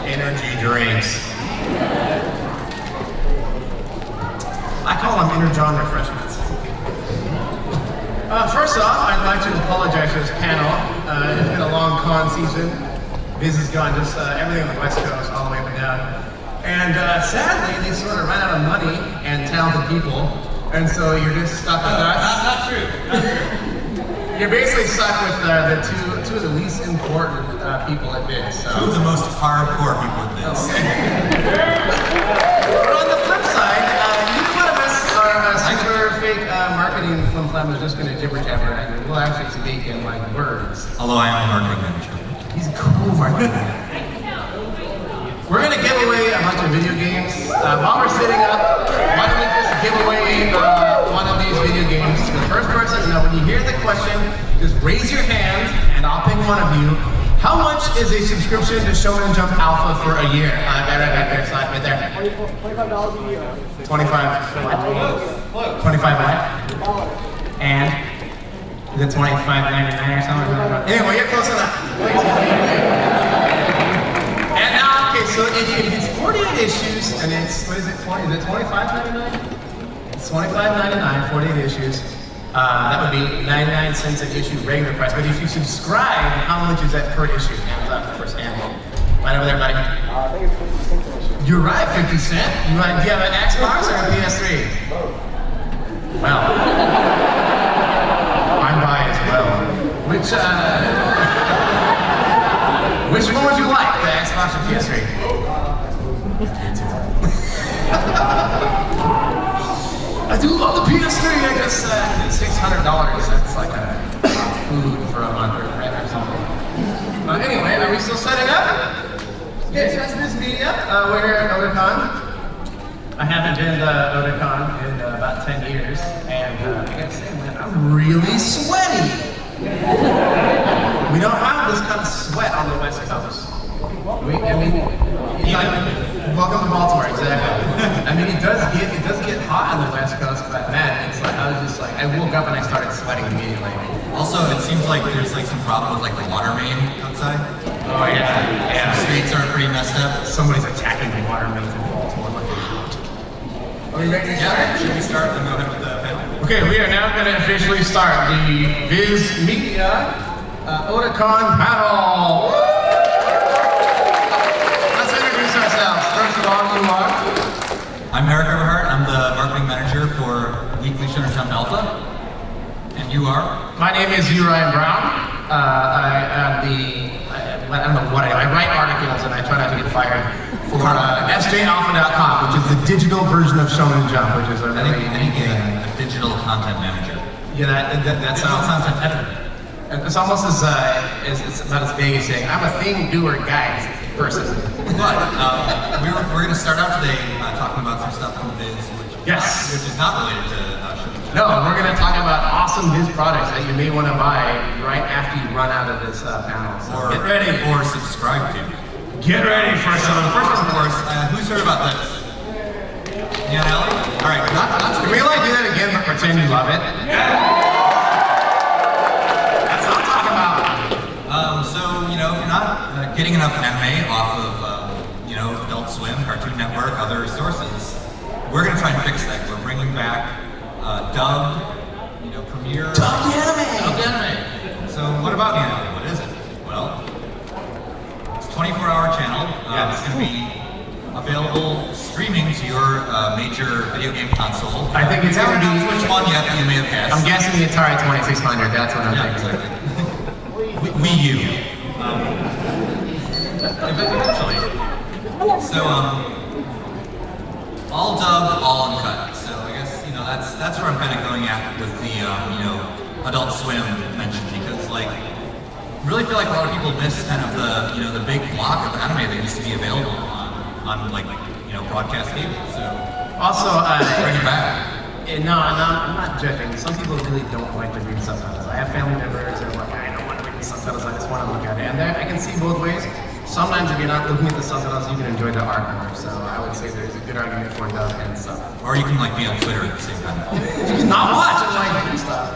Energy drinks. I call them inner John refreshments. First off, I'd like to apologize for this panel. It's been a long con season. VIZ has gone just everything on the West Coast, all the way up and down. And sadly, they sort of ran out of money and talented people, and so you're just stuck with us. Not true. Not true. You're basically stuck with the two of the least important people at VIZ. So. Two of the most hardcore people at VIZ. But on the flip side, neither one of us are super fake marketing flim-flam who's just going to jibber-jabber, and we'll actually speak in like words. Although I am a marketing manager. He's a cool marketing manager. We're going to give away a bunch of video games. While we're sitting up, why don't we just give away one of these video games to the first person? Now, when you hear the question, just raise your hand, and I'll pick one of you. How much is a subscription to Shonen Jump Alpha for a year? Right there, slide right there. $25 a year. 25 what? 25 what? And? Is it $25.99 or something? Anyway, you're close enough. And now, okay, so if it's 48 issues, and it's, what is it, is it $25.99? It's $25.99, 48 issues. That would be 99 cents an issue regular price. But if you subscribe, how much is that per issue? Amazon first handle. Right over there, buddy. I think it's 50 cents an issue. You're right, 50 cent. Do you have an Xbox or a PS3? Both. Well, I'm bi as well. Which one would you like, the Xbox or PS3? I do love the PS3. I just $600. That's like a food for a month or rent or something. Anyway, are we still setting up? Yes, that's VIZ Media. We're here at Otakon. I haven't been to Otakon in about 10 years, and I gotta say, man, I'm really sweaty. We don't have this kind of sweat on the West Coast. Welcome to Baltimore, exactly. I mean, it does get hot on the West Coast, but man, it's like I woke up and I started sweating immediately. Also, it seems like there's like some problem with like the water main outside. Oh yeah. The streets are pretty messed up. Somebody's attacking the water mains in Baltimore. Look out. Are we ready to start? Yeah, should we start and go ahead with the panel? Okay, we are now going to officially start the VIZ Media Otakon panel. Let's introduce ourselves. First of all, who are? I'm Eric Everhart. I'm the marketing manager for Weekly Shonen Jump Alpha. And you are? My name is Uriah Brown. I don't know what I write articles and I try not to get fired for SJAlpha.com, which is the digital version of Shonen Jump, which is a really neat thing. A digital content manager. Yeah, that sounds content editor. It's almost as it's not as vague as saying I'm a thing doer guy person. But we're going to start out today talking about some stuff from VIZ, which is not related to Shonen Jump. No, we're going to talk about awesome VIZ products that you may want to buy right after you run out of this panel. So get ready. Or subscribe to. Get ready for some. First and foremost, who's heard about this? Yeah, Ellie? All right. Can we like do that again but pretend you love it? Yeah. That's what I'm talking about. So, you know, if you're not getting enough anime off of, Adult Swim, Cartoon Network, other sources, we're going to try and fix that. We're bringing back dubbed, premiere. Dubbed anime. Dubbed anime. So, what about the anime? What is it? Well, it's a 24-hour channel. It's going to be available streaming to your major video game console. I think it's going to be which one yet that you may have guessed. I'm guessing the Atari 2600. That's what I'm thinking. Exactly. Wii U. Eventually. So, all dubbed, all uncut. So I guess that's where I'm kind of going at with the Adult Swim mention, because like really feel like a lot of people miss kind of the big block of anime that used to be available on broadcast cable. So also, bring it back. No, I'm not judging. Some people really don't like to read subtitles. I have family members that are like, I don't want to read the subtitles. I just want to look at it. And I can see both ways. Sometimes if you're not looking at the subtitles, you can enjoy the art more. So I would say there's a good argument for dub and sub. Or you can like be on Twitter at the same time. You can not watch and like do stuff.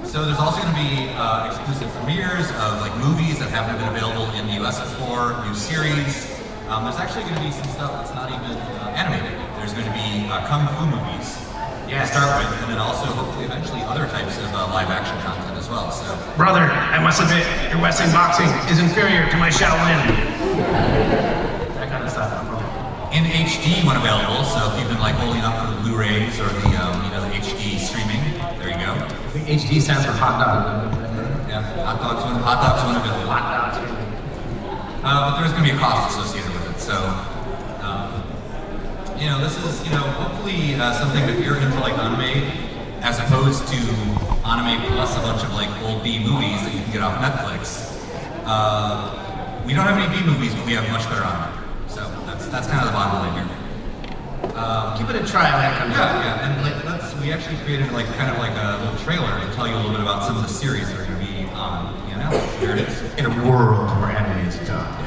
So there's also going to be exclusive premieres of like movies that haven't been available in the US before, new series. There's actually going to be some stuff that's not even animated. There's going to be kung fu movies to start with, and then also hopefully eventually other types of live action content as well. So, Brother, I must admit, your Western boxing is inferior to my Shaolin. That kind of stuff. in HD when available, so if you've been like holding up for the Blu-rays or the the HD streaming, there you go. I think HD stands for hot dog. Yeah, hot dogs when available. Hot dogs. But there's going to be a cost associated with it, so this is hopefully something if you're into like anime, as opposed to anime plus a bunch of like old B movies that you can get off Netflix. We don't have any B movies, but we have much better anime. So that's kind of the bottom line here. Give it a try when it comes out. Yeah, and like we actually created like kind of like a little trailer to tell you a little bit about some of the series that are going to be on. Here it is. In a world where anime is done.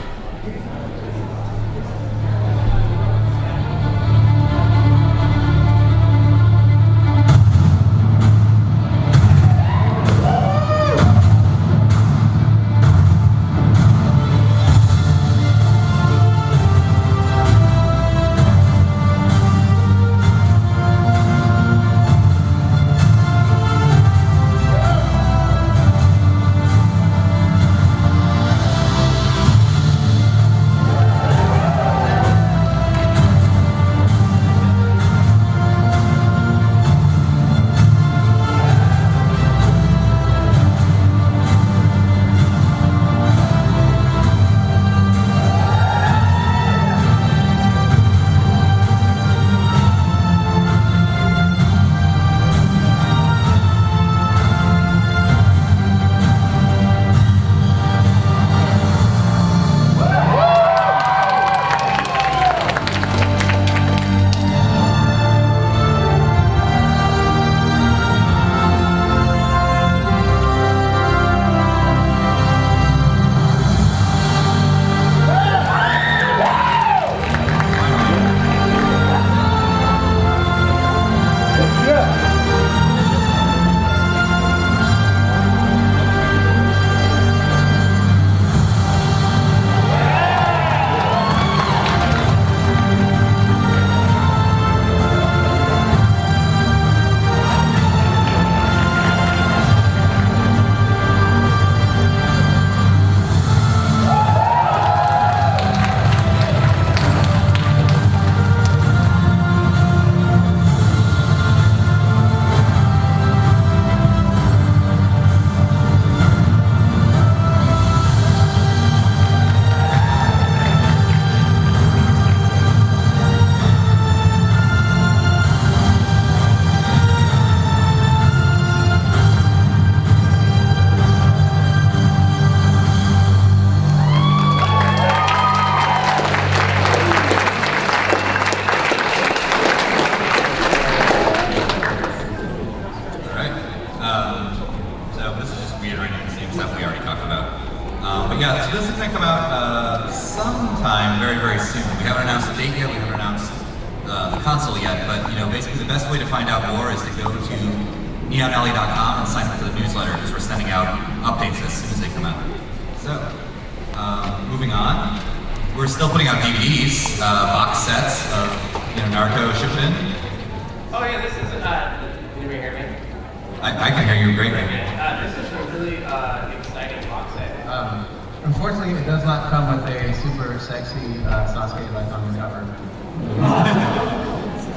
Unfortunately, it does not come with a super sexy Sasuke like on the cover.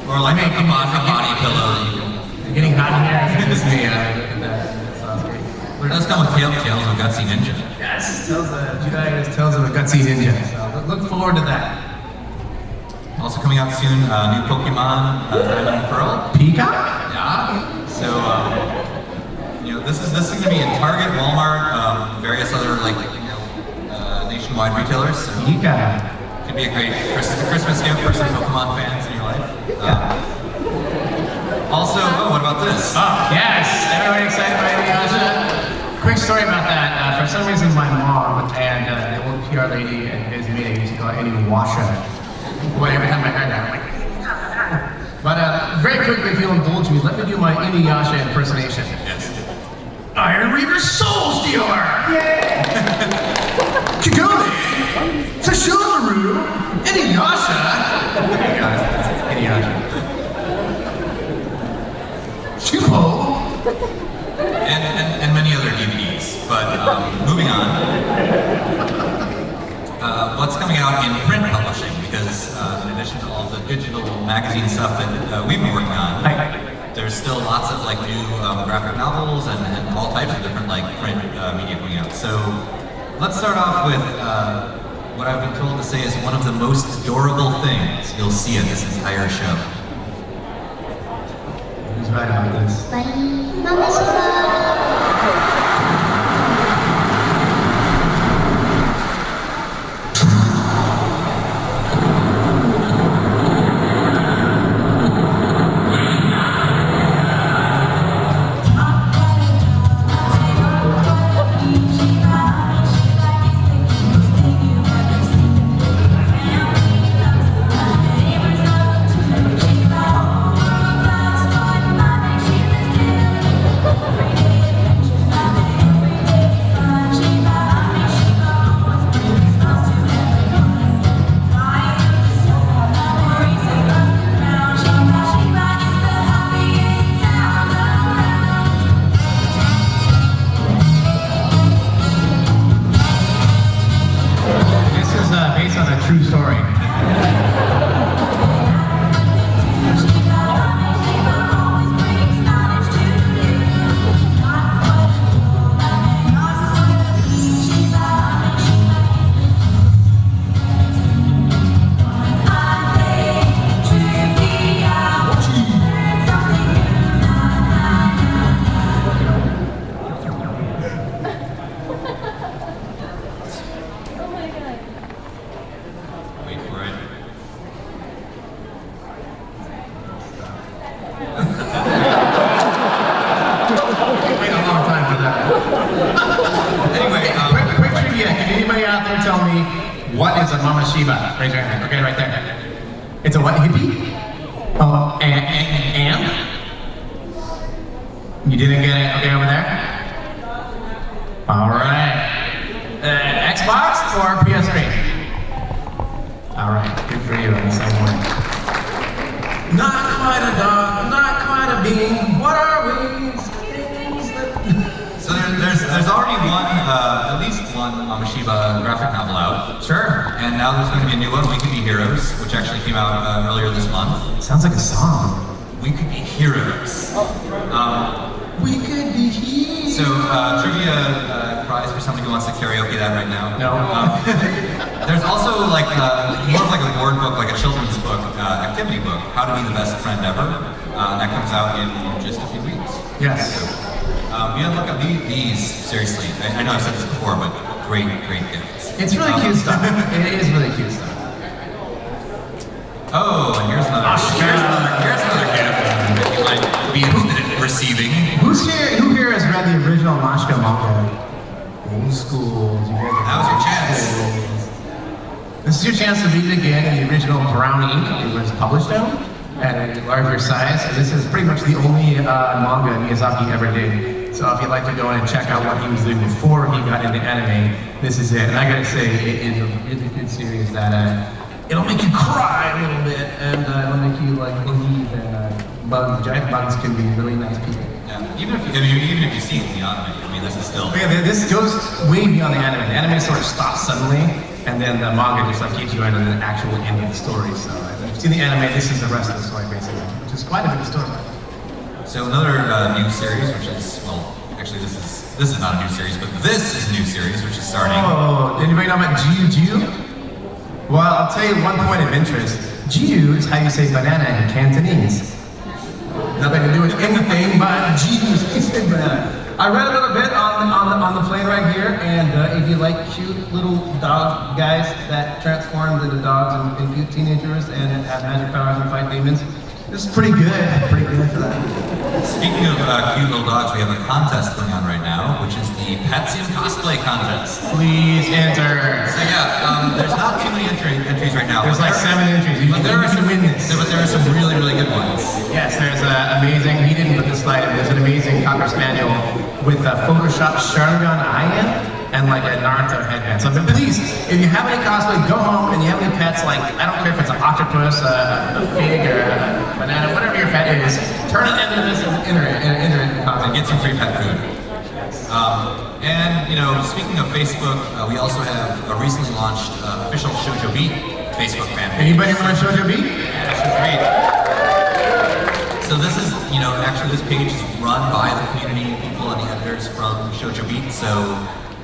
Or like a body pillow. Getting hot in here as it is me. That Sasuke. It does come with Tales of a Gutsy Ninja. Yes, Tales of a Gutsy Ninja. So look forward to that. Also coming out soon, new Pokemon, Diamond and Pearl. Peacock? Yeah. So, this is going to be in Target, Walmart, various other nationwide retailers. So could be a great Christmas gift for some Pokemon fans in your life. Also, what about this? Oh, yes! Everybody excited about Inuyasha? Quick story about that. For some reason, my mom and the old PR lady at VIZ meeting used to call it Inuyasha. Boy, every time I heard that, I'm like, but very quickly, if you'll indulge me, let me do my Inuyasha impersonation. Yes. Iron Reaver Soul Stealer! Kagome, Sashomaru, Inuyasha. There you go, that's Inuyasha. Shupo. And many other DVDs. But moving on. What's coming out in print publishing? Because in addition to all the digital magazine stuff that we've been working on, there's still lots of like new graphic novels and all types of different like print media coming out. So let's start off with what I've been told to say is one of the most adorable things you'll see in this entire show. Who's right about this? True story. What is a Mama Shiba? Raise your hand. Okay, right there. It's a what, hippie? Oh, and? You didn't get it? Okay, over there? All right. Xbox or PS3? All right, good for you in the same way. Not quite a dog, not quite a bean. What are we? So there's already one, at least one Mama Shiba graphic novel out. Sure. And now there's going to be a new one, We Could Be Heroes, which actually came out earlier this month. Sounds like a song. We Could Be Heroes. We could be heroes. So trivia prize for somebody who wants to karaoke that right now. No. There's also like more of like a board book, like a children's book, activity book, How to Be the Best Friend Ever. That comes out in just a few weeks. Yes. So, you have to look at these, seriously. I know I've said this before, but great gifts. It's really cute stuff. It is really cute stuff. Oh, and here's another gift that you might be interested in receiving. Who here has read the original Mashka manga? Old school. That was your chance. This is your chance to read it again in the original brown ink it was published in, at a larger size. And this is pretty much the only manga Miyazaki ever did. So if you'd like to go in and check out what he was doing before he got into anime, this is it. And I gotta say, it is a really good series that it'll make you cry a little bit, and it'll make you like believe that giant bugs can be really nice people. Yeah. Even if you see it in the anime, I mean, this is still. Yeah, this goes way beyond the anime. The anime sort of stops suddenly, and then the manga just like keeps you into the actual end of the story. So if you've seen the anime, this is the rest of the story basically, which is quite a big story. So another new series, which is, well, actually this is not a new series, but this is a new series, which is starting. Oh, anybody know about Jiu? Well, I'll tell you one point of interest. Jiu is how you say banana in Cantonese. Nothing to do with anything but Jiu is how you say banana. I read a little bit on the plane right here, and if you like cute little dog guys that transform into dogs and cute teenagers and have magic powers and fight demons, this is pretty good for that. Speaking of cute little dogs, we have a contest going on right now, which is the Patsium Cosplay Contest. Please enter. So yeah, there's not too many entries right now. There's like 7 entries. You can win this. But there are some really good ones. Yes, there's amazing, he didn't put the slide in, there's an amazing Cocker Spaniel with Photoshop Sharingan eye and like a Naruto headband. So please, if you have any cosplay, go home and you have any pets, like, I don't care if it's an octopus, a pig, or a banana, whatever your pet is, turn it into this internet And get some free pet food. And, you know, speaking of Facebook, we also have a recently launched official Shoujo Beat Facebook fan page. Anybody want to Shoujo Beat? Yeah, Shoujo Beat. So this is, you know, actually this page is run by the community people and the editors from Shoujo Beat. So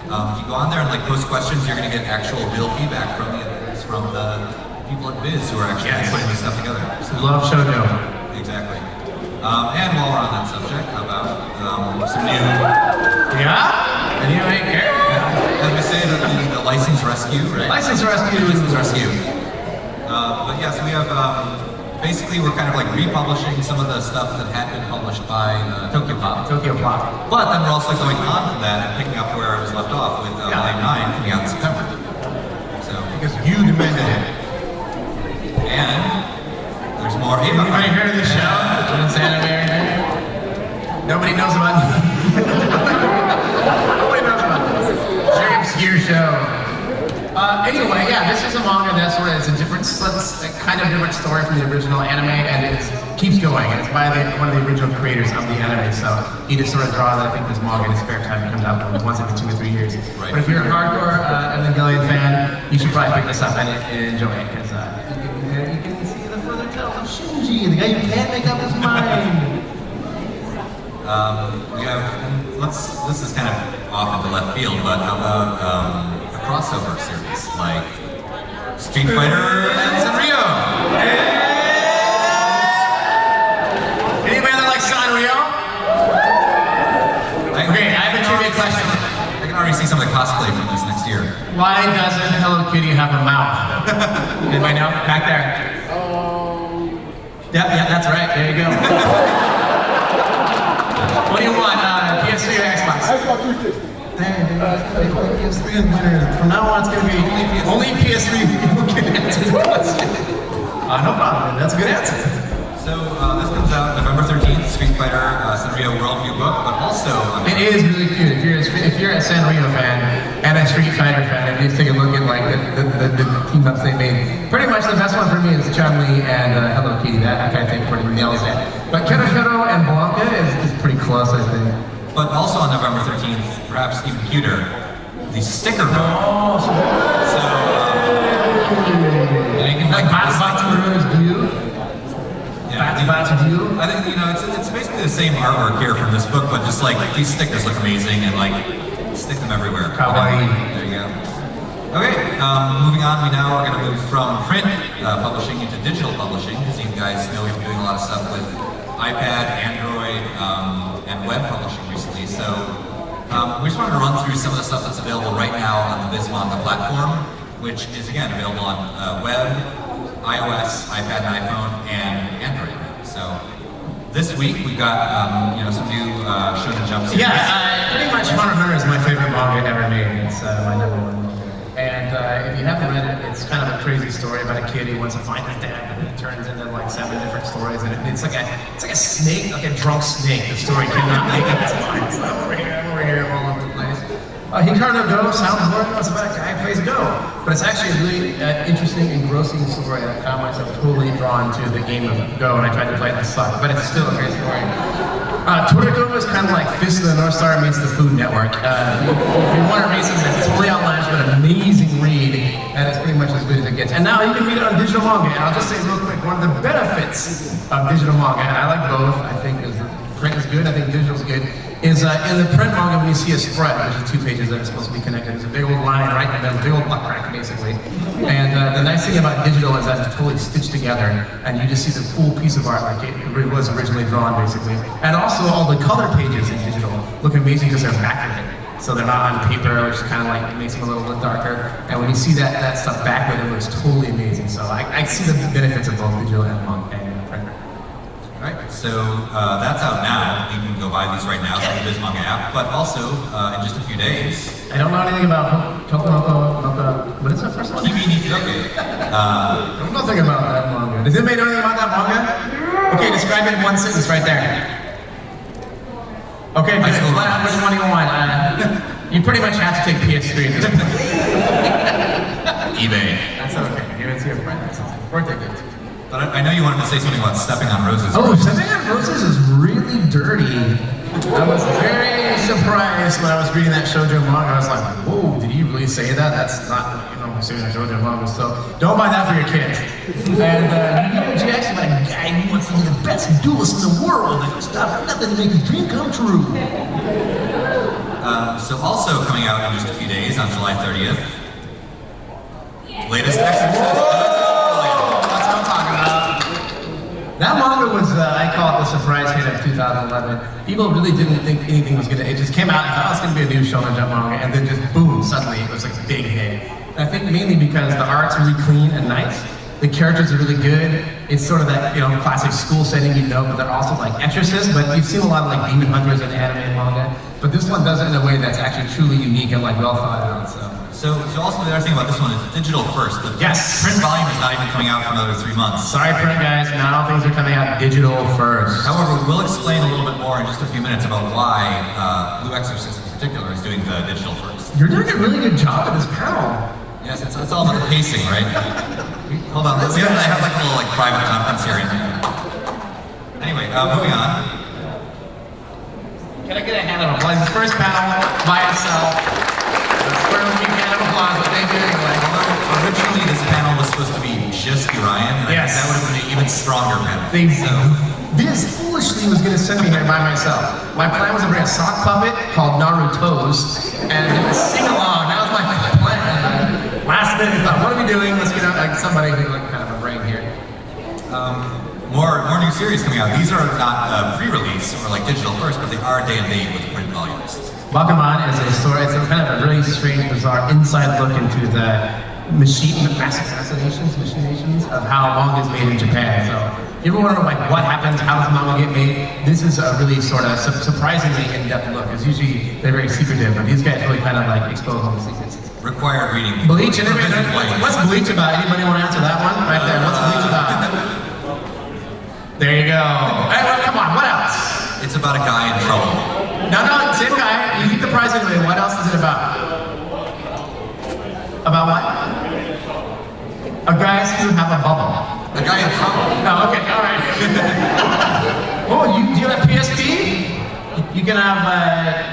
if you go on there and like post questions, you're going to get actual real feedback from the editors, from the people at VIZ who are actually putting this stuff together. So, Love Shoujo. exactly. And while we're on that subject, how about some new... Yeah? Anybody care? As we say, the license rescue, right? License rescue. License rescue. But yes, we have, basically we're kind of like republishing some of the stuff that had been published by Tokyo Pop. Tokyo Pop. But then we're also going on from that and picking up where it was left off with Volume 9 coming out in September. So, Because you demanded it. and there's more Ava. Anybody heard of this show? This anime? Nobody knows about it. Nobody knows about this. It's a very obscure show. Anyway, yeah, this is a manga that sort of is a different, kind of different story from the original anime, and it keeps going. And it's by one of the original creators of the anime, so he just sort of draws, I think, this manga in his spare time. It comes out once every 2 or 3 years. Right. But if you're a hardcore Evangelion fan, you should probably pick this up and enjoy it, because you can see the further tales of Shinji, the guy who can't make up his mind. We have, this is kind of off into left field, but how about a crossover series like Street Fighter and Sanrio? Anybody that likes Sanrio? Okay, I have a trivia question. I can already see some of the cosplay from this next year. Why doesn't Hello Kitty have a mouth? Anybody know? Back there. Yeah, that's right. There you go. What do you want, PS3 or Xbox? Xbox 360. PS3 is winner. From now on, it's going to be only PS3 people can answer the question. No problem. That's a good answer. So this comes out November 13th, Street Fighter Sanrio Worldview book, but also It is really cute. If you're a Sanrio fan and a Street Fighter fan, and you take a look at like the team ups they made, pretty much the best one for me is Chun-Li and Hello Kitty. That I think pretty nails it. But Kero and Blanca is pretty close, I think. But also on November 13th, perhaps even cuter, the sticker book. So you can Like Batsuru's View? Batsu View? I think, you know, it's basically the same artwork here from this book, but just like these stickers look amazing and like stick them everywhere. Kawaii. There you go. Okay, moving on, we now are going to move from print publishing into digital publishing, because you guys know we've been doing a lot of stuff with iPad, Android, and web publishing recently. So we just wanted to run through some of the stuff that's available right now on the VIZ Manga platform, which is again available on web, iOS, iPad and iPhone, and Android. So this week we've got you know, some new Shonen Jump series. Yeah, pretty much Hunter x Hunter is my favorite manga ever made. It's my #1 manga. And if you haven't read it, it's kind of a crazy story about a kid who wants to find his dad, and it turns into like 7 different stories, and it's like a snake, like a drunk snake. The story cannot make up its mind. So I'm over here, all over the place. Hikaru no Go sounds boring. It's about a guy who plays Go, but it's actually a really interesting, engrossing story. I found myself totally drawn to the game of Go, and I tried to play it and sucked, but it's still a great story. Toriko is kind of like Fist of the North Star meets the Food Network. If you want a reason, it's totally outlandish, but an amazing read, and it's pretty much as good as it gets. And now you can read it on digital manga, and I'll just say real quick, one of the benefits of digital manga, and I like both, I think print is good, I think digital's good, is in the print manga when you see a spread, which is 2 pages that are supposed to be connected, there's a big old line right in the middle, big old butt crack basically. And the nice thing about digital is that it's totally stitched together, and you just see the full piece of art like it was originally drawn basically. And also all the color pages in digital look amazing because they're backlit. So they're not on paper, which kind of like makes them a little bit darker. And when you see that stuff backlit, it looks totally amazing. So I see the benefits of both digital and manga and printer. Right, so that's out now. You can go buy these right now through the VIZ Manga app, but also in just a few days. I don't know anything about what is the first one? Kimi ni Toge. I know nothing about that manga. Does anybody know anything about that manga? Okay, describe it in one sentence right there. Okay, High good. school Well, romance. which one do you want? You pretty much have to take PS3 at this point. eBay. That's okay. Give it to your friend. That's okay. Birthday gift. But I know you wanted to say something about stepping on roses. Oh, Stepping on Roses is really dirty. I was very surprised when I was reading that shoujo manga. I was like, whoa, did he really say that? That's not, saying a shoujo manga. So don't buy that for your kids. And Yuji actually like a guy who wants to be the best duelist in the world and stop at nothing to make his dream come true. So also coming out in just a few days on July 30th, latest Exorcist. That's what I'm talking about. That manga was, I call it the surprise hit of 2011. People really didn't think anything was it just came out and thought it was going to be a new Shonen Jump manga, and then just boom, suddenly it was like a big hit. And I think mainly because the art's really clean and nice, the characters are really good, it's sort of that, classic school setting but they're also like exorcists, but you've seen a lot of like demon hunters in anime and manga, but this one does it in a way that's actually truly unique and like well thought out, So also the other thing about this one is digital first. The Yes. print volume is not even coming out for another 3 months. Sorry print guys, now things are coming out digital first. However, we'll explain a little bit more in just a few minutes about why Blue Exorcist in particular is doing the digital first. You're doing a really good job at this panel. Yes, it's all about the pacing, right? Hold on, we have like a little like private conference here. Anyway, moving on. Can I get a hand of applause? This first panel by itself. We're going to give a hand of applause, but thank you anyway. Although originally this panel was supposed to be just Urian, and I Yes. think that would have been an even stronger panel. This foolishly was going to send me here by myself. My plan was to bring a sock puppet called Naruto's and sing along. That was my plan. Last minute, I thought, what are we doing? Let's get out somebody who like kind of a brain here. More new series coming out. These are not pre-release or like digital first, but they are day and date with print volumes. Bakuman is a story, it's a kind of a really strange, bizarre inside look into the machinations of how manga is made in Japan. So if you ever want to know like what happens, how does manga get made, this is a really sort of surprisingly in-depth look. Because usually they're very secretive, but these guys really kind of like expose all the secrets. Required reading. Bleach, what's Bleach about? Anybody want to answer that one? Right there, what's Bleach about? There you go. Hey, well, come on, what else? It's about a guy in trouble. No, same guy. You get the prize anyway. What else is it about? About what? A guys who have a bubble. A guy in trouble. Oh, okay, all right. Oh, do you have PSP? You can have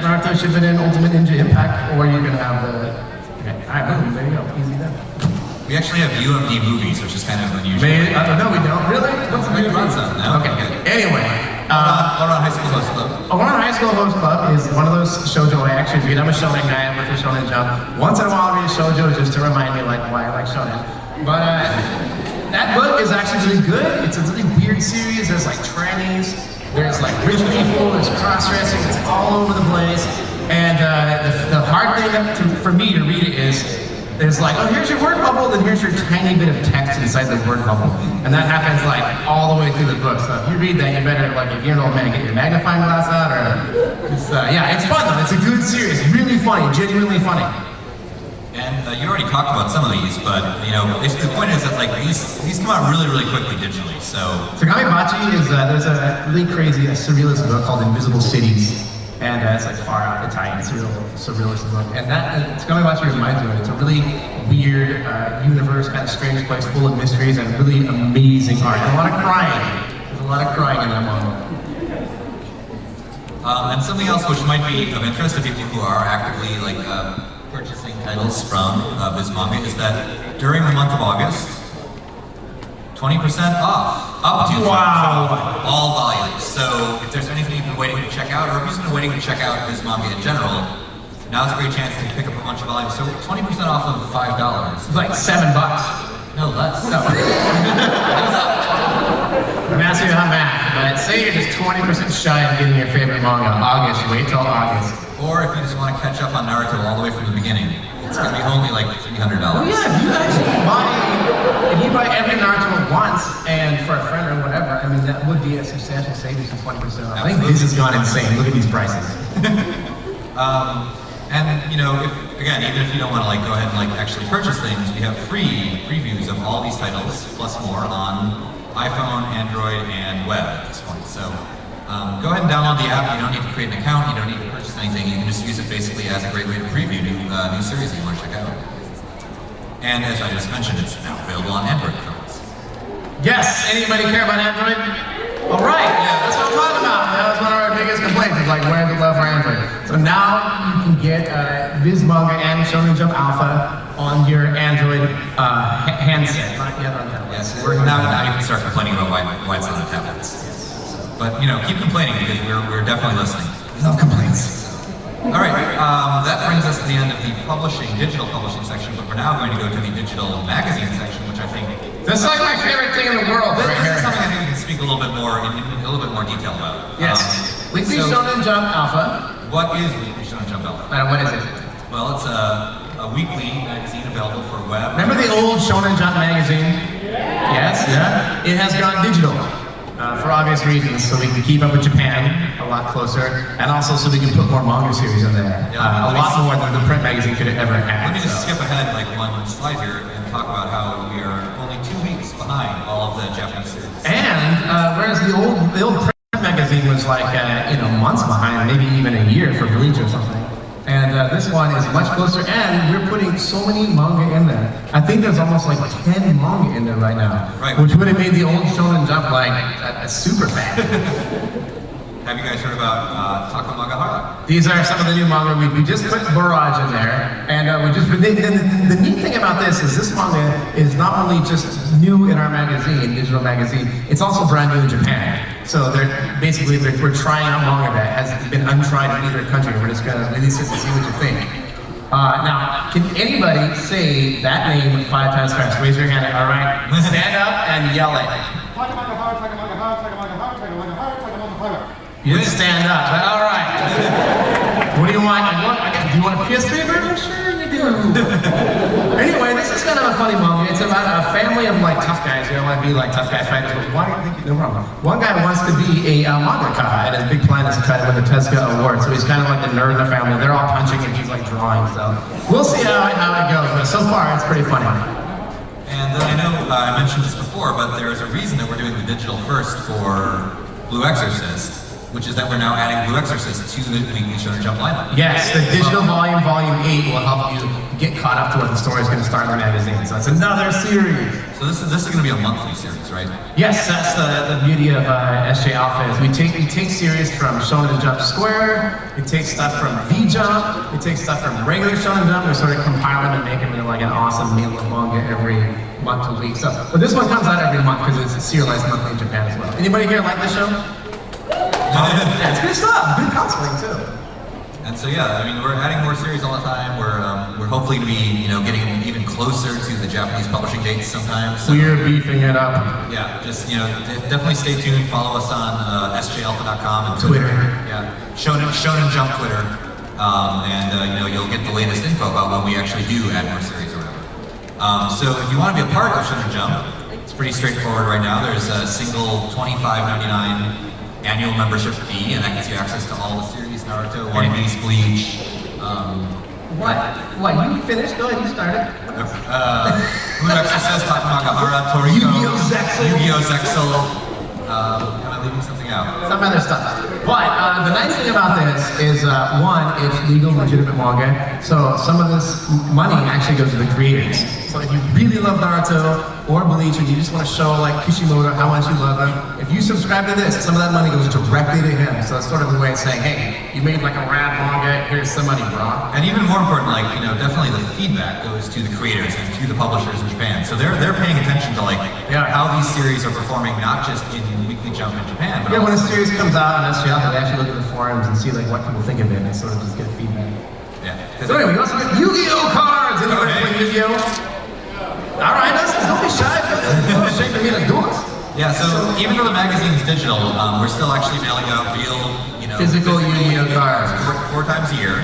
Naruto Shippuden Ultimate Ninja Impact, or you can have the. Okay, all right, boom, there you go. Easy then. We actually have UMD movies, which is kind of unusual. No, we don't. Really? What's the Maybe run some, no? Okay. Anyway. Around High School Host Club. Around High School Host Club is one of those shoujo I actually read. I'm a shonen guy. I'm with the Shonen Jump. Once in a while, I read a shoujo just to remind me like why I like shonen. But that book is actually really good. It's a really weird series. There's like trannies. There's like rich people. There's cross-dressing. It's all over the place. And the hard thing for me to read it is there's like, oh, here's your word bubble, then here's your tiny bit of text inside the word bubble. And that happens like all the way through the book. So if you read that, you better, like, if you're an old man, get your magnifying glass out, or yeah, it's fun though. It's a good series, really funny, genuinely funny. And you already talked about some of these, but basically the point is that like these come out really, really quickly digitally. So Tsugami Bachi is there's a really crazy surrealist book called Invisible Cities. And it's like far out Italian, surrealist book. And that, Tsugami Bachi reminds me of it. It's a really weird universe, kind of strange place, full of mysteries and really amazing art. And a lot of crying. There's a lot of crying in that manga. And something else which might be of interest to people who are actively like purchasing titles from VIZ Manga is that during the month of August, 20% off, up to 20% off all volumes. So if there's anything you've been waiting to check out, or if you've just been waiting to check out VIZ Manga in general, now's a great chance to pick up a bunch of volumes. So 20% off of $5. It's like $7. No, less. No. I'm asking you about math, but say you're just 20% shy of getting your favorite manga. August, wait till August. Or if you just want to catch up on Naruto all the way from the beginning, it's going to be only like $300. Oh yeah, if you buy every Naruto at once and for a friend or whatever, I mean that would be a substantial savings of 20% off. I think this has gone insane. Look at these prices. And again, even if you don't want to like go ahead and like actually purchase things, we have free previews of all these titles plus more on iPhone, Android, and web at this point. So Go ahead and download the app. You don't need to create an account. You don't need to purchase anything. You can just use it basically as a great way to preview new series that you want to check out. And as I just mentioned, it's now available on Android phones. Yes, anybody care about Android? All right, yeah, that's what I'm talking about. That was one of our biggest complaints, is like, where's the love for Android? So now you can get VIZ Manga and Shonen Jump Alpha on your Android handset, not yet on tablet. Yes, now you can start complaining about why it's not on tablets. But keep complaining because we're definitely listening. Love complaints. All right, that brings us to the end of the digital publishing section, but we're now going to go to the digital magazine section, which I think... This is like my favorite thing in the world. This is something I think we can speak a little bit more, in a little bit more detail about. Yes. Weekly Shonen Jump Alpha. What is Weekly Shonen Jump Alpha? What is it? Well, it's a weekly magazine available for web. Remember the old Shonen Jump magazine? Yes, yeah. It has gone digital. For obvious reasons, so we can keep up with Japan a lot closer, and also so we can put more manga series in there. A lot more than the print magazine could have ever had. Let me just skip ahead like one slide here and talk about how we are only 2 weeks behind all of the Japanese series. And whereas the old print magazine was like months behind, maybe even a year for Bleach or something. And this one is much closer, and we're putting so many manga in there. I think there's almost like 10 manga in there right now, right. Which would have made the old Shonen Jump like a super fan. Have you guys heard about Otakon manga? These are some of the new manga. We just put Barrage in there, and the neat thing about this manga is not only just new in our magazine, digital magazine, it's also brand new in Japan. So we're trying out manga that has been untried in either country. We're just gonna release it to see what you think. Now, can anybody say that name 5 times fast? Raise your hand. All right, stand up and yell it. You didn't stand up, but all right. What do you want? Do you want a PS3 version? Sure you do. Anyway, this is kind of a funny manga. It's about a family of like tough guys. You don't want to be like tough guy fighters, but one guy wants to be a mangaka, and his big plan is to try to win the Tezuka Award. So he's kind of like the nerd in the family. They're all punching and he's like drawing. So we'll see how it goes. But so far, it's pretty funny. And then I know I mentioned this before, but there's a reason that we're doing the digital first for Blue Exorcist, which is that we're now adding Blue Exorcist to the Weekly Shonen Jump lineup. Yes, the digital volume 8 will help you get caught up to what the story is going to start in the magazine. So it's another series. So this is going to be a monthly series, right? Yes, that's the beauty of SJ Alpha is we take series from Shonen Jump Square, we take stuff from V Jump, we take stuff from regular Shonen Jump, we sort of compile them and make them into like an awesome meal of manga every month to week. But this one comes out every month because it's serialized monthly in Japan as well. Anybody here like this show? Yeah, it's good stuff. Good cosplaying too. And so yeah, I mean we're adding more series all the time. We're hopefully going to be getting even closer to the Japanese publishing dates sometimes. So we're beefing it up. Yeah, just definitely stay tuned. Follow us on sjalpha.com and Twitter. Yeah, Shonen Jump Twitter, and you'll get the latest info about when we actually do add more series or whatever. So if you want to be a part of Shonen Jump, it's pretty straightforward right now. There's a single $25.99 annual membership fee, and that gets you access to all the series, Naruto, One Piece, Bleach. What? You finished? Go ahead, you started. Blue Exorcist, Takamagahara, Toriko, Yu-Gi-Oh! Zexal. Am I leaving something out? Some other stuff. But the nice thing about this is, one, it's legal, legitimate manga. So some of this money actually goes to the creators. So if you really love Naruto or Bleach and you just want to show like Kishimoto how much you love him, if you subscribe to this, some of that money goes directly to him. So it's sort of a way of saying, hey, you made like a rad manga, here's some money, bro. And even more important, definitely the feedback goes to the creators and to the publishers in Japan. So they're paying attention to how these series are performing, not just in Weekly Jump in Japan, but when a series comes out on SJ Alpha, they actually look at the forums and see what people think of it and sort of just get feedback. Yeah. So anyway, we also get Yu-Gi-Oh! Cards! Anybody play Yu-Gi-Oh? All right, don't be shy. Don't shake me like doors. Yeah, so even though the magazine is digital, we're still actually mailing out real, physical Yu-Gi-Oh! cards 4 times a year.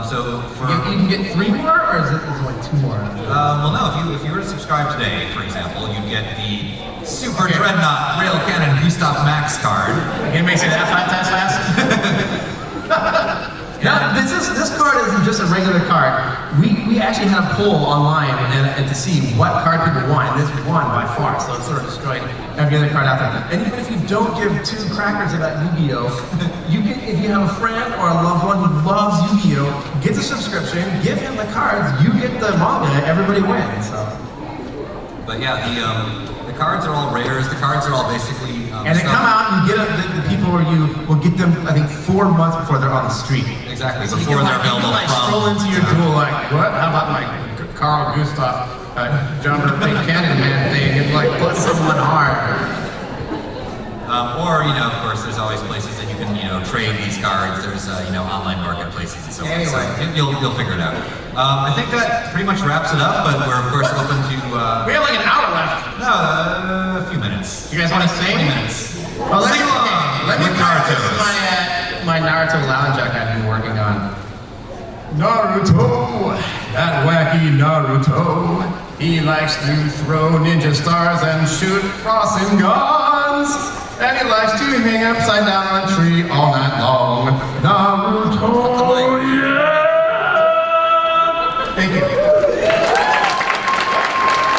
So you can get 3 more, or is it like 2 more? Well, no. If you were to subscribe today, for example, you'd get the Super Dreadnought Rail Cannon Gustav Max card. It makes it that 5 times fast. Now, this card isn't just a regular card. We actually had a poll online and to see what card people want, and this won by far, so it sort of destroyed every other card out there. And even if you don't give 2 crackers about Yu-Gi-Oh, you can, if you have a friend or a loved one who loves Yu-Gi-Oh, get the subscription, give him the cards, you get the manga, everybody wins. So. But yeah, the cards are all rares. The cards are all basically. And they come out, you get the people where you will get them, I think, 4 months before they're on the street. Exactly, So before you they're can, available like, from. stroll into your duel like, what? How about my Carl Gustav drummer big cannon man thing and like put someone hard? Or, of course, there's always places that you can, trade these cards. There's, online marketplaces and so on. Anyway. So you'll figure it out. I think that pretty much wraps it up, but we're, of course, open to... We have like an hour left. No, a few minutes. You guys want to sing? 20 minutes. Well, Sing along let me with practice Naruto. my Naruto lounge act I've been working on. Naruto, that wacky Naruto. He likes to throw ninja stars and shoot crossing guns. And he likes to hang upside down on a tree all night long. Naruto, yeah! Thank you.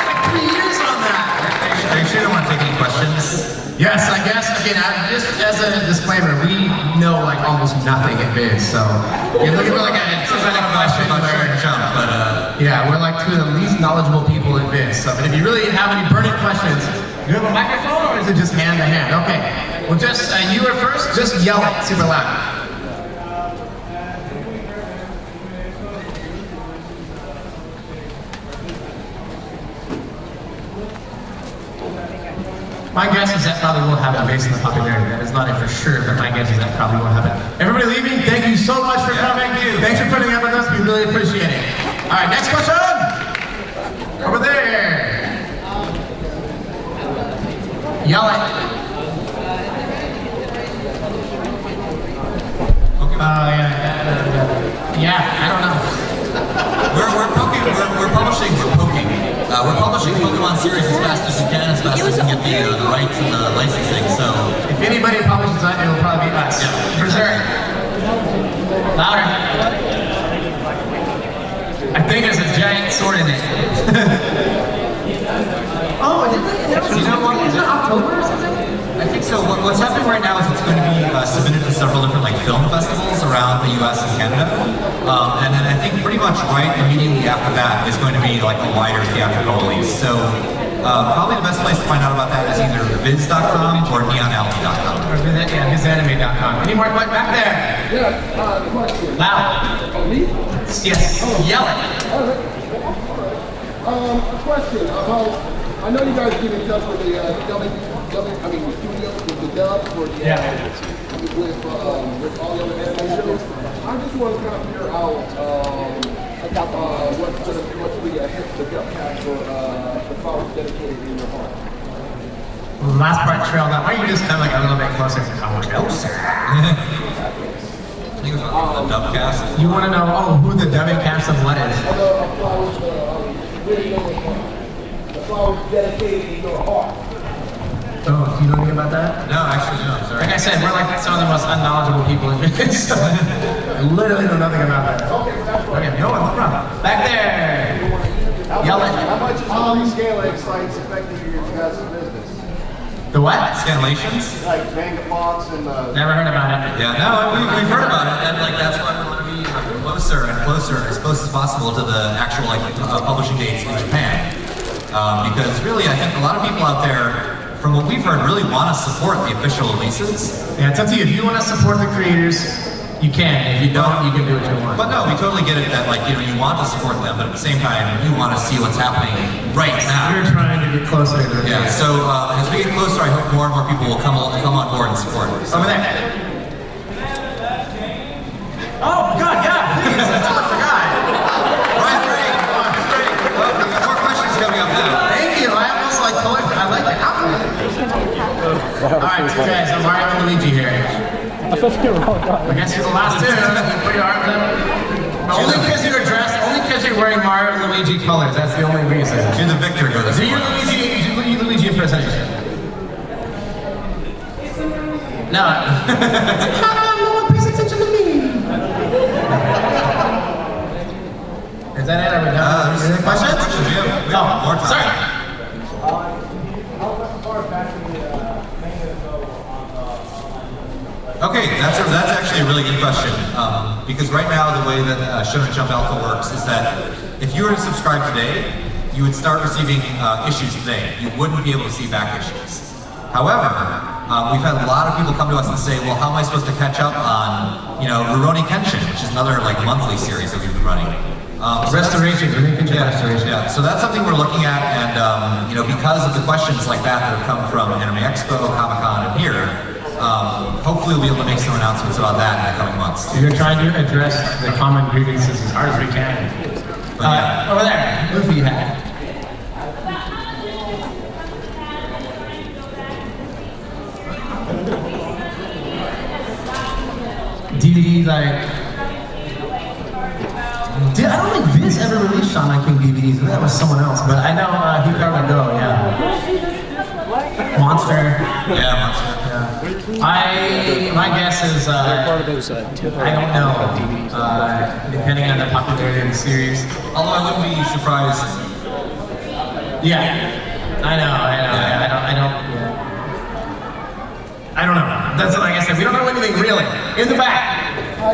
Like 3 years on that. Are you sure you don't want to take any questions? Yes, I guess. Again, just as a disclaimer, we know like almost nothing at VIZ, so you're looking for like a specific question where, yeah, we're like 2 of the least knowledgeable people at VIZ. So, but if you really have any burning questions, do you have a microphone or is it just hand to hand? Okay. Well, just you are first. Just yell it super loud. My guess is that probably will happen based on the popularity. That is not it for sure, but my guess is that probably will happen. Everybody leaving, thank you so much for coming. Thanks for putting up with us. We really appreciate it. All right, next question. Over there. Yell it. Yeah, I don't know. We're publishing Pokemon series as fast as we can, as fast as we can get the rights and the licensing. So if anybody publishes that, it will probably be us. Yeah. For sure. Louder. I think there's a giant sword in it. Oh, did they announce it? Is it October or something? I think so. What's happening right now is it's going to be submitted to several different film festivals around the U.S. and Canada, and then I think pretty much right immediately after that is going to be like a wider theatrical release. So probably the best place to find out about that is either VIZ.com or neonalley.com. Or VIZanime.com. Any more questions back there? Yeah, question. Loud. Me? Yes. Yell it. A question about, I know you guys get in touch with the the studio, with the dub, for the, with all the other anime shows. I just want to kind of figure out what's the dub cast for the flowers dedicated in your heart. Well, the last part trailed out. Why don't you just come like a little bit closer? Come closer. I think it was the Dubcast. You want to know who the dubbing cast of what is? The flowers dedicated in your heart. Oh, do you know anything about that? No, actually, no. Sorry. Like I said, we're like some of the most unknowledgeable people in business. So I literally know nothing about that. Okay, no problem. Back there. Yell it. How much is scaling sites affecting your guys' business? The what? Scanlations? Like Vanderfox and Never heard about it. Yeah, no, we've heard about it, and that's why we want to be closer and closer, as close as possible to the actual publishing dates in Japan. Because really, I think a lot of people out there, from what we've heard, really want to support the official releases. Yeah, it's up to you. If you want to support the creators, you can. If you don't, you can do what you want. But no, we totally get it that you want to support them, but at the same time, you want to see what's happening right now. We're trying to get closer to the Yeah. So as we get closer, I hope more and more people will come on board and support. So, over there. Oh my God! Yeah, please. I totally forgot. Ryan's great. It's great. Well, we got more questions coming up now. Thank you. I almost like totally. I like that. All right, two guys. I'm Mario and Luigi here. I thought you were wrong guy. I guess you're the last two. You put your arms up. Only because you're dressed. Only because you're wearing Mario and Luigi colors. That's the only reason. To the victor go this Do you Luigi impersonation? No. How come no one pays attention to me? really good question. Because right now, the way that Shonen Jump Alpha works is that if you were to subscribe today, you would start receiving issues today. You wouldn't be able to see back issues. However, we've had a lot of people come to us and say, well, how am I supposed to catch up on, Rurouni Kenshin, which is another like monthly series that we've been running. Restoration, restoration. Yeah, so that's something we're looking at, and because of the questions like that have come from Anime Expo, Comic-Con, and here, hopefully we'll be able to make some announcements about that in the coming months. We're trying to address the common grievances as hard as we can. Over there, Luffy hat. DVD, I don't think VIZ ever released Shaman King DVDs, but that was someone else. But I know Hikaru Go, yeah. Monster. Yeah, Monster. Yeah. My guess is, I don't know, depending on the popularity of the series. Although I wouldn't be surprised. Yeah, I know. I don't know. That's like I said, we don't know anything really. In the back.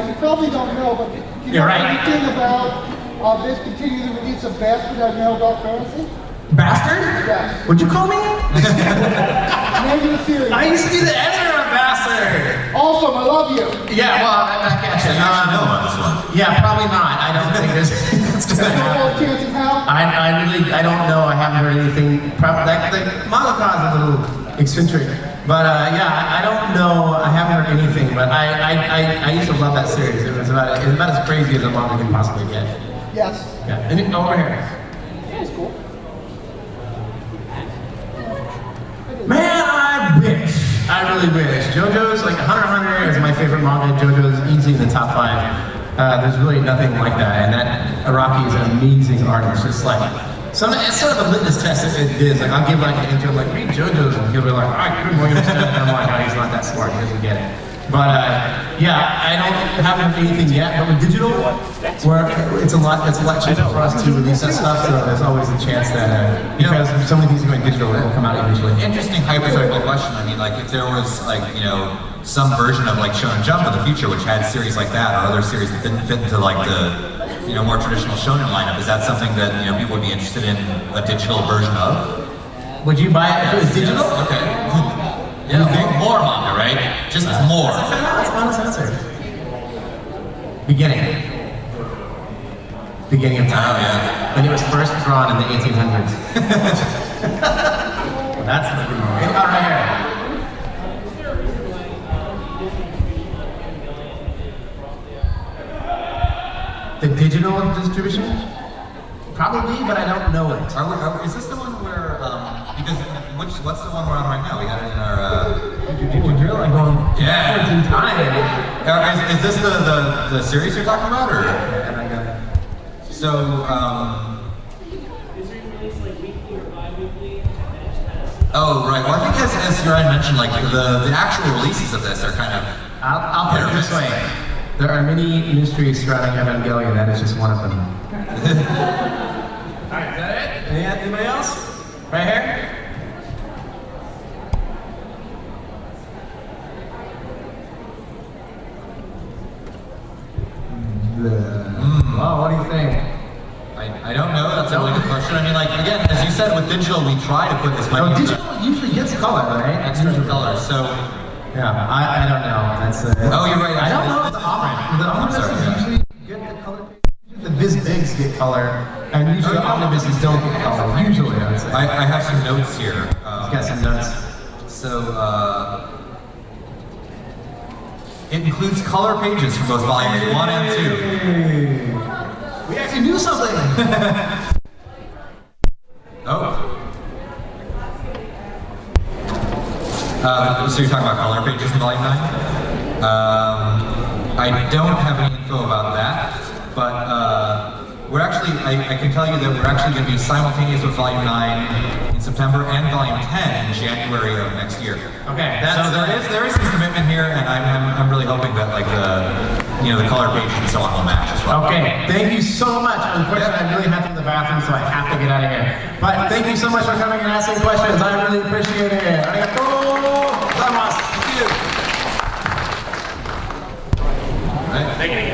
You probably don't know, but you know anything about this continuing the release of Bastard on Mail Dark Fantasy? Bastard? Yes. What'd you call me? Name of the series. I used to be the editor of Bastard. Awesome, I love you. Yeah, well, I guess You actually know about this one. Yeah, probably not. I don't think it's gonna happen. Chance of how? I don't know. I haven't heard anything. Probably the mangaka is a little eccentric, but yeah, I don't know. I haven't heard anything. But I used to love that series. It was about as crazy as a manga can possibly get. Yes. Yeah, and over here. That's cool. Man, I really wish. JoJo's, like Hunter x Hunter is my favorite manga. JoJo's easily in the top 5. There's really nothing like that, and that Araki is an amazing artist. It's like, it's sort of a litmus test it is. Like, I'll give like an intro, like, read JoJo's, and he'll be like, I couldn't understand it. And I'm like, oh, he's not that smart, he doesn't get it. But yeah, I haven't heard anything yet, but with digital, where it's a lot cheaper for us to release that stuff, so there's always a chance that, because so many things are going digital, it will come out eventually. Interesting hypothetical question. I mean, like, if there was, like, some version of, like, Shonen Jump in the future which had series like that, or other series that didn't fit into, like, the, more traditional shonen lineup, is that something that, people would be interested in a digital version of? Would you buy it if it was digital? Okay. Yeah, more manga, right? Just more. That's an honest answer. Beginning of time. Oh, yeah. When it was first drawn in the 1800s. Well, that's the good one. Oh, right here. The digital distribution? Probably, but I don't know it. Is this the one where, because, what's the one we're on right now? We had it in our, Drill, I'm going yeah. in time. Is this the series you're talking about, or? And I got it. So, oh, right. Well, I think as Ryan mentioned, like, the actual releases of this are kind of... I'll put it this way. There are many mysteries surrounding Evangelion, that is just one of them. Alright, is that it? Anybody else? Right here? Oh, what do you think? I don't know. That's a really good question. I mean, like, again, as you said, with digital, we try to put as much... Oh, digital usually gets color, right? Extra color, so... Yeah, I don't know. That's oh, you're right. I don't know if the omnibuses usually get the color. The VIZ bigs get color, and usually the omnibuses don't get color. Usually, I would say. I have some notes here. He's got some notes. So, it includes color pages for both volumes 1 and 2. We actually knew something! Oh. So you're talking about color pages in volume 9? I don't have any info about that, but we're actually, I can tell you that we're actually going to be simultaneous with volume 9 in September and volume 10 in January of next year. Okay, so there is some commitment here, and I'm really hoping that, like, the color pages and so on will match as well. Okay, thank you so much. Unfortunately, I really have to go to the bathroom, so I have to get out of here. But thank you so much for coming and asking questions. I really appreciate it. Arigatou gozaimasu. Thank you. right?